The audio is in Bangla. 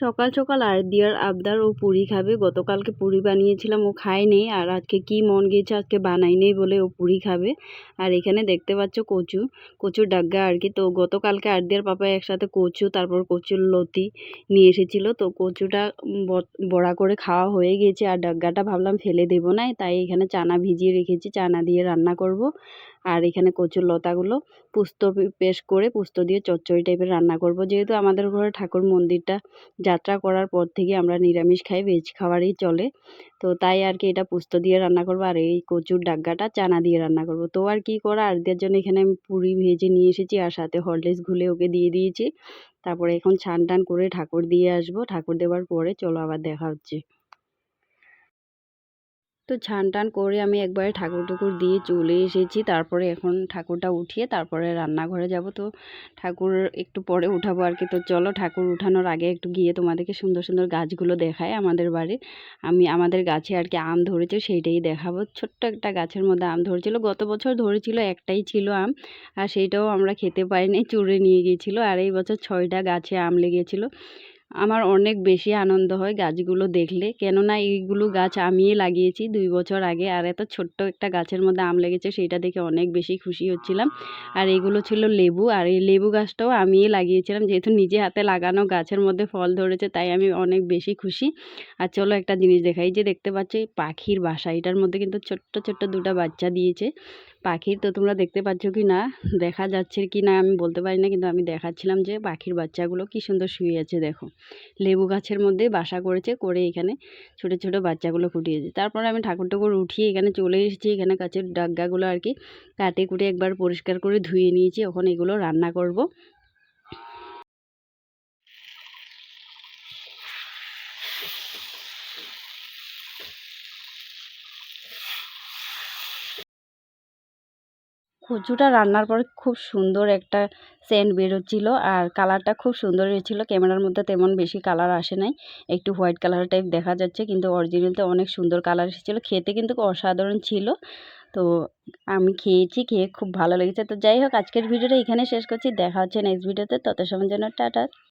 সকাল সকাল আরদিয়ার আবদার ও পুরি খাবে। গতকালকে পুরি বানিয়েছিলাম, ও খায়নি। আর আজকে কি মন গিয়েছে, আজকে বানাই নেই বলে ও পুরি খাবে। আর এখানে দেখতে পাচ্ছ কচুর ডাগ্গা আর কি। তো গতকালকে আরদিয়ার পাপা একসাথে কচু, তারপর কচুর লতি নিয়ে এসেছিল। তো কচুটা বড়া করে খাওয়া হয়ে গিয়েছে, আর ডাগ্গাটা ভাবলাম ফেলে দেবো না, তাই এখানে চানা ভিজিয়ে রেখেছি, চানা দিয়ে রান্না করব। আর এখানে কচুর লতাগুলো পুস্ত পেস্ট করে পুস্ত দিয়ে চচ্চড়ি টাইপের রান্না করব। যেহেতু আমাদের ঘরে ঠাকুর মন্দিরটা যাত্রা করার পর থেকে আমরা নিরামিষ খাই, ভেজ খাবারই চলে। তো তাই আর কি এটা পুস্ত দিয়ে রান্না করব, আর এই কচুর ডাগ্গাটা চানা দিয়ে রান্না করব। তো আর কি করা, আরদের জন্য এখানে আমি পুরি ভেজে নিয়ে এসেছি, আর সাথে হরলিক্স ঘুলে ওকে দিয়ে দিয়েছি। তারপরে এখন ছান টান করে ঠাকুর দিয়ে আসবো। ঠাকুর দেওয়ার পরে চলো আবার দেখা হচ্ছে। তো ছান টান করে আমি একবারে ঠাকুর টুকুর দিয়ে চলে এসেছি। তারপরে এখন ঠাকুরটা উঠিয়ে তারপরে রান্নাঘরে যাব। তো ঠাকুর একটু পরে উঠাবো আর কি। তো চলো ঠাকুর উঠানোর আগে একটু গিয়ে তোমাদেরকে সুন্দর সুন্দর গাছগুলো দেখাই আমাদের বাড়ির। আমাদের গাছে আর কি আম ধরেছে, সেইটাই দেখাবো। ছোট্ট একটা গাছের মধ্যে আম ধরেছিল, গত বছর ধরেছিল, একটাই ছিল আম, আর সেইটাও আমরা খেতে পারিনি, চুড়ে নিয়ে গিয়েছিল। আর এই বছর 6টা গাছে আম লেগেছিল। আমার অনেক বেশি আনন্দ হয় গাছগুলো দেখলে, কেননা এইগুলো গাছ আমিই লাগিয়েছি 2 বছর আগে। আর এত ছোট্ট একটা গাছের মধ্যে আম লেগেছে, সেইটা দেখে অনেক বেশি খুশি হচ্ছিলাম। আর এগুলো ছিল লেবু, আর এই লেবু গাছটাও আমিই লাগিয়েছিলাম, যেহেতু নিজে হাতে লাগানো গাছের মধ্যে ফল ধরেছে, তাই আমি অনেক বেশি খুশি। আর চলো একটা জিনিস দেখাই, যে দেখতে পাচ্ছ এই পাখির বাসা, এটার মধ্যে কিন্তু ছোট্ট ছোট্ট 2টা বাচ্চা দিয়েছে পাখির। তো তোমরা দেখতে পাচ্ছ কি না, দেখা যাচ্ছে কি না আমি বলতে পারি না, কিন্তু আমি দেখাচ্ছিলাম যে পাখির বাচ্চাগুলো কি সুন্দর শুয়ে আছে দেখো। লেবু গাছের মধ্যে বাসা করেছে, করে এখানে ছোট ছোট বাচ্চাগুলো ফুটিয়েছে। তারপরে আমি ঠাকুর টাকুর উঠিয়ে এখানে চলে এসেছি। এখানে গাছের ডাগ্গাগুলো আর কি কাটে কুটে একবার পরিষ্কার করে ধুয়ে নিয়েছি, এখন এগুলো রান্না করব। কচুটা রান্নার পরে খুব সুন্দর একটা সেন্ট বেরোচ্ছিল, আর কালারটা খুব সুন্দর হয়েছিল। ক্যামেরার মধ্যে তেমন বেশি কালার আসে নাই, একটু হোয়াইট কালার টাইপ দেখা যাচ্ছে, কিন্তু অরিজিনালতে অনেক সুন্দর কালার এসেছিলো। খেতে কিন্তু অসাধারণ ছিল। তো আমি খেয়েছি, খেয়ে খুব ভালো লেগেছে। তো যাই হোক, আজকের ভিডিওটা এখানে শেষ করছি, দেখা হচ্ছে নেক্সট ভিডিওতে। তত সময়ের জন্য টাটা।